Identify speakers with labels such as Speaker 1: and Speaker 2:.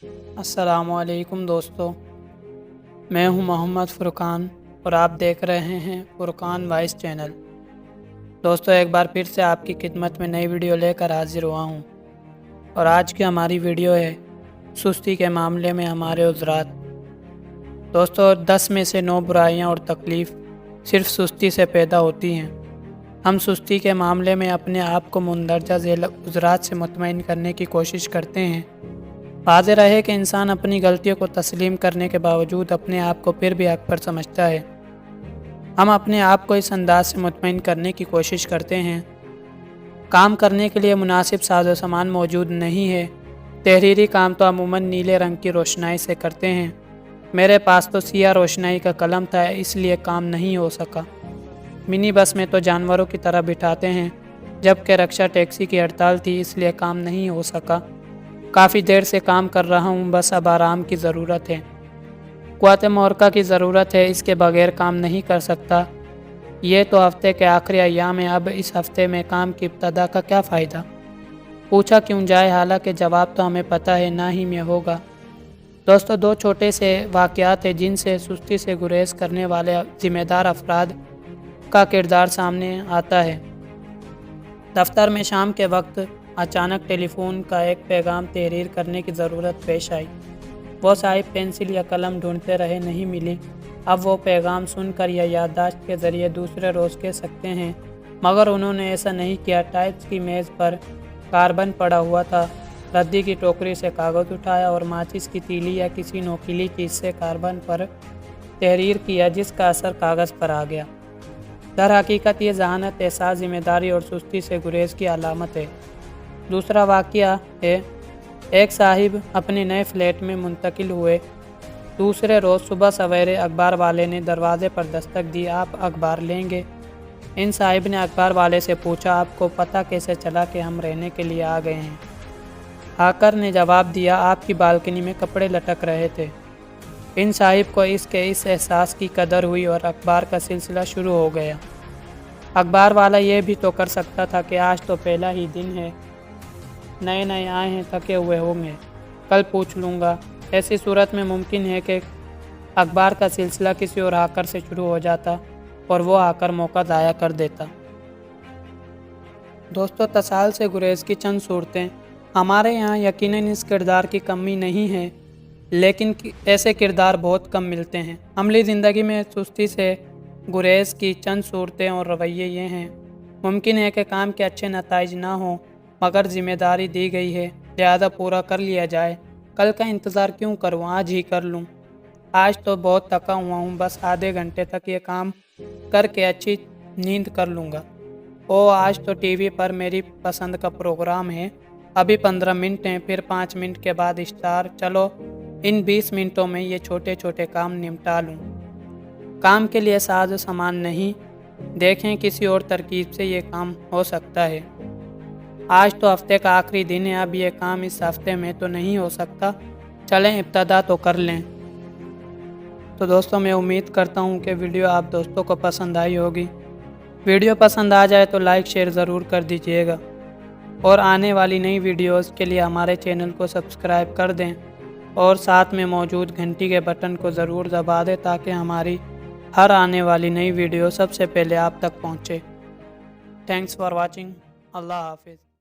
Speaker 1: अस्सलामुअलैकुम दोस्तों, मैं हूं मोहम्मद फ़ुरकान और आप देख रहे हैं फ़ुरकान वॉइस चैनल। दोस्तों, एक बार फिर से आपकी खिदमत में नई वीडियो लेकर हाजिर हुआ हूं और आज की हमारी वीडियो है सुस्ती के मामले में हमारे उज़रात। दोस्तों, 10 में से 9 बुराइयां और तकलीफ़ सिर्फ सुस्ती से पैदा होती हैं। हम सुस्ती के मामले में अपने आप को मुंदरजा झेल उज़रात से मुतमईन करने की कोशिश करते हैं। वाज़ेह रहे कि इंसान अपनी गलतियों को तस्लीम करने के बावजूद अपने आप को फिर भी हक पर समझता है। हम अपने आप को इस अंदाज से मुतमईन करने की कोशिश करते हैं। काम करने के लिए मुनासिब साजो सामान मौजूद नहीं है। तहरीरी काम तो अमूमन नीले रंग की रोशनाई से करते हैं। मेरे पास तो सियाह रोशनाई का कलम था, इसलिए काम नहीं हो सका। मिनी बस में तो जानवरों की तरह बिठाते हैं, जबकि रक्षा टैक्सी की हड़ताल थी, इसलिए काम नहीं हो सका। काफ़ी देर से काम कर रहा हूँ, बस अब आराम की ज़रूरत है। क़ुव्वत मोहरका की ज़रूरत है, इसके बगैर काम नहीं कर सकता। ये तो हफ्ते के आखिरी अय्याम है, अब इस हफ्ते में काम की इब्तदा का क्या फ़ायदा। पूछा क्यों जाए, हालांकि जवाब तो हमें पता है, ना ही में होगा। दोस्तों, 2 छोटे से वाक़यात हैं जिनसे सुस्ती से गुरेज करने वाले ज़िम्मेदार अफराद का किरदार सामने आता है। दफ्तर में शाम के वक्त अचानक टेलीफोन का एक पैगाम तहरीर करने की ज़रूरत पेश आई। वो साहिब पेंसिल या कलम ढूंढते रहे, नहीं मिली। अब वो पैगाम सुनकर या याददाश्त के ज़रिए दूसरे रोज़ कह सकते हैं, मगर उन्होंने ऐसा नहीं किया। टाइप्स की मेज़ पर कार्बन पड़ा हुआ था। रद्दी की टोकरी से कागज़ उठाया और माचिस की तीली या किसी नोकीली चीज़ से कार्बन पर तहरीर किया, जिसका असर कागज़ पर आ गया। दर हकीकत ये जहानत, एहसास, ज़िम्मेदारी और सुस्ती से गुरेज की अलामत है। दूसरा वाक़या है, एक साहिब अपने नए फ्लैट में मुंतकिल हुए। दूसरे रोज़ सुबह सवेरे अखबार वाले ने दरवाज़े पर दस्तक दी। आप अखबार लेंगे? इन साहिब ने अखबार वाले से पूछा, आपको पता कैसे चला कि हम रहने के लिए आ गए हैं? हाकर ने जवाब दिया, आपकी बालकनी में कपड़े लटक रहे थे। इन साहिब को इस एहसास की कदर हुई और अखबार का सिलसिला शुरू हो गया। अखबार वाला ये भी तो कर सकता था कि आज तो पहला ही दिन है, नए नए आए हैं, थके हुए होंगे, कल पूछ लूँगा। ऐसी सूरत में मुमकिन है कि अखबार का सिलसिला किसी और हाकर से शुरू हो जाता और वो हाकर मौका ज़ाया कर देता। दोस्तों, तसाल से गुरेज की चंद सूरतें। हमारे यहाँ यकीनन इस किरदार की कमी नहीं है, लेकिन ऐसे किरदार बहुत कम मिलते हैं। अमली ज़िंदगी में सुस्ती से गुरेज की चंद सूरतें और रवैये ये हैं। मुमकिन है कि काम के अच्छे नताइज ना हों, मगर ज़िम्मेदारी दी गई है, लिहाजा पूरा कर लिया जाए। कल का इंतज़ार क्यों करूँ, आज ही कर लूँ। आज तो बहुत थका हुआ हूँ, बस आधे घंटे तक ये काम करके अच्छी नींद कर लूँगा। आज तो टीवी पर मेरी पसंद का प्रोग्राम है, अभी 15 मिनट हैं, फिर 5 मिनट के बाद स्टार। चलो इन 20 मिनटों में ये छोटे छोटे काम निपटा लूँ। काम के लिए साज सामान नहीं, देखें किसी और तरकीब से ये काम हो सकता है। आज तो हफ्ते का आखिरी दिन है, अब ये काम इस हफ्ते में तो नहीं हो सकता, चलें इब्तदा तो कर लें। तो दोस्तों, मैं उम्मीद करता हूँ कि वीडियो आप दोस्तों को पसंद आई होगी। वीडियो पसंद आ जाए तो लाइक शेयर ज़रूर कर दीजिएगा और आने वाली नई वीडियोज़ के लिए हमारे चैनल को सब्सक्राइब कर दें और साथ में मौजूद घंटी के बटन को ज़रूर दबा दें ताकि हमारी हर आने वाली नई वीडियो सबसे पहले आप तक पहुँचे। Thanks for watching. अल्लाह हाफिज़।